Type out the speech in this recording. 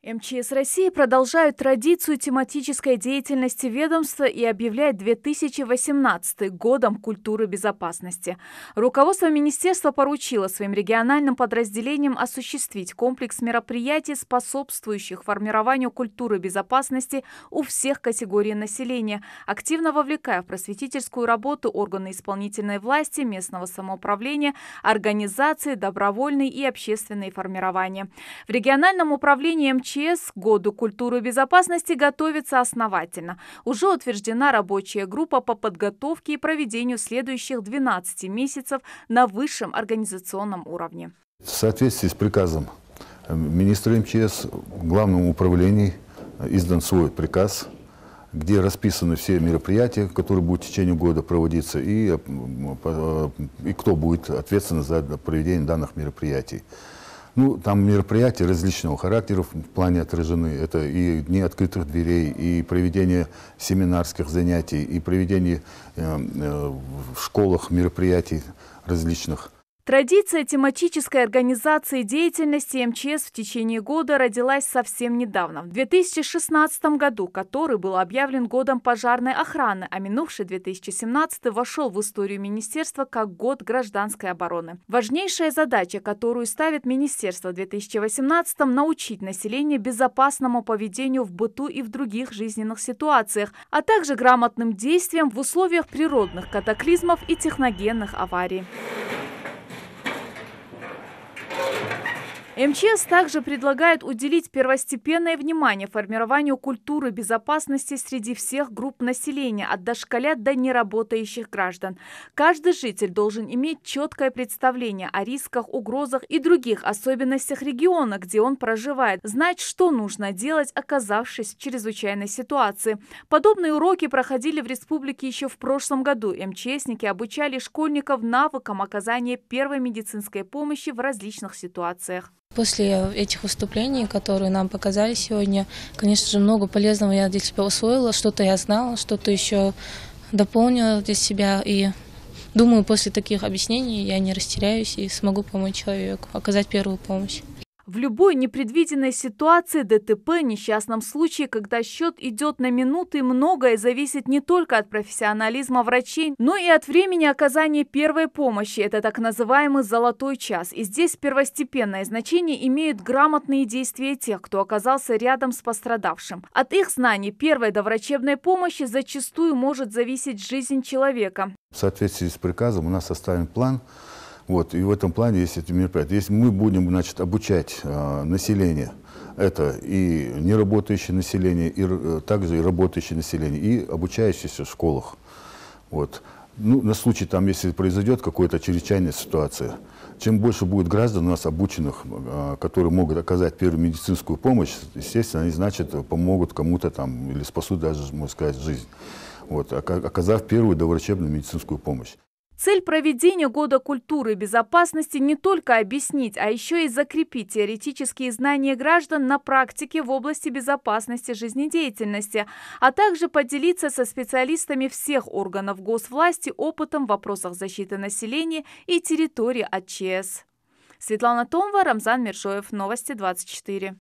МЧС России продолжает традицию тематической деятельности ведомства и объявляет 2018 годом культуры безопасности. Руководство министерства поручило своим региональным подразделениям осуществить комплекс мероприятий, способствующих формированию культуры безопасности у всех категорий населения, активно вовлекая в просветительскую работу органы исполнительной власти, местного самоуправления, организации, добровольные и общественные формирования. В региональном управлении МЧС к году культуры безопасности готовится основательно. Уже утверждена рабочая группа по подготовке и проведению следующих 12 месяцев на высшем организационном уровне. В соответствии с приказом министра МЧС в Главном управлении издан свой приказ, где расписаны все мероприятия, которые будут в течение года проводиться, и кто будет ответственен за проведение данных мероприятий. Там мероприятия различного характера в плане отражены. Это и дни открытых дверей, и проведение семинарских занятий, и проведение в школах мероприятий различных. Традиция тематической организации деятельности МЧС в течение года родилась совсем недавно, в 2016 году, который был объявлен годом пожарной охраны, а минувший 2017 вошел в историю министерства как год гражданской обороны. Важнейшая задача, которую ставит министерство в 2018 – научить население безопасному поведению в быту и в других жизненных ситуациях, а также грамотным действиям в условиях природных катаклизмов и техногенных аварий. МЧС также предлагает уделить первостепенное внимание формированию культуры безопасности среди всех групп населения, от дошколят до неработающих граждан. Каждый житель должен иметь четкое представление о рисках, угрозах и других особенностях региона, где он проживает, знать, что нужно делать, оказавшись в чрезвычайной ситуации. Подобные уроки проходили в республике еще в прошлом году. МЧСники обучали школьников навыкам оказания первой медицинской помощи в различных ситуациях. После этих выступлений, которые нам показали сегодня, конечно же, много полезного я для себя усвоила, что-то я знала, что-то еще дополнила для себя. И думаю, после таких объяснений я не растеряюсь и смогу помочь человеку, оказать первую помощь. В любой непредвиденной ситуации, ДТП, несчастном случае, когда счет идет на минуты, многое зависит не только от профессионализма врачей, но и от времени оказания первой помощи. Это так называемый «золотой час». И здесь первостепенное значение имеют грамотные действия тех, кто оказался рядом с пострадавшим. От их знаний первой доврачебной помощи зачастую может зависеть жизнь человека. В соответствии с приказом у нас составлен план. И в этом плане есть эти мероприятия. Если мы будем, обучать население, это и неработающее население, и также и работающее население, и обучающиеся в школах. На случай, если произойдет какая-то чрезвычайная ситуация, чем больше будет граждан у нас обученных, которые могут оказать первую медицинскую помощь, естественно, они, помогут кому-то или спасут даже, можно сказать, жизнь, оказав первую доврачебную медицинскую помощь. Цель проведения года культуры и безопасности не только объяснить, а еще и закрепить теоретические знания граждан на практике в области безопасности жизнедеятельности, а также поделиться со специалистами всех органов госвласти опытом в вопросах защиты населения и территории от ЧС. Светлана Томова, Рамзан Мершоев, Новости 24.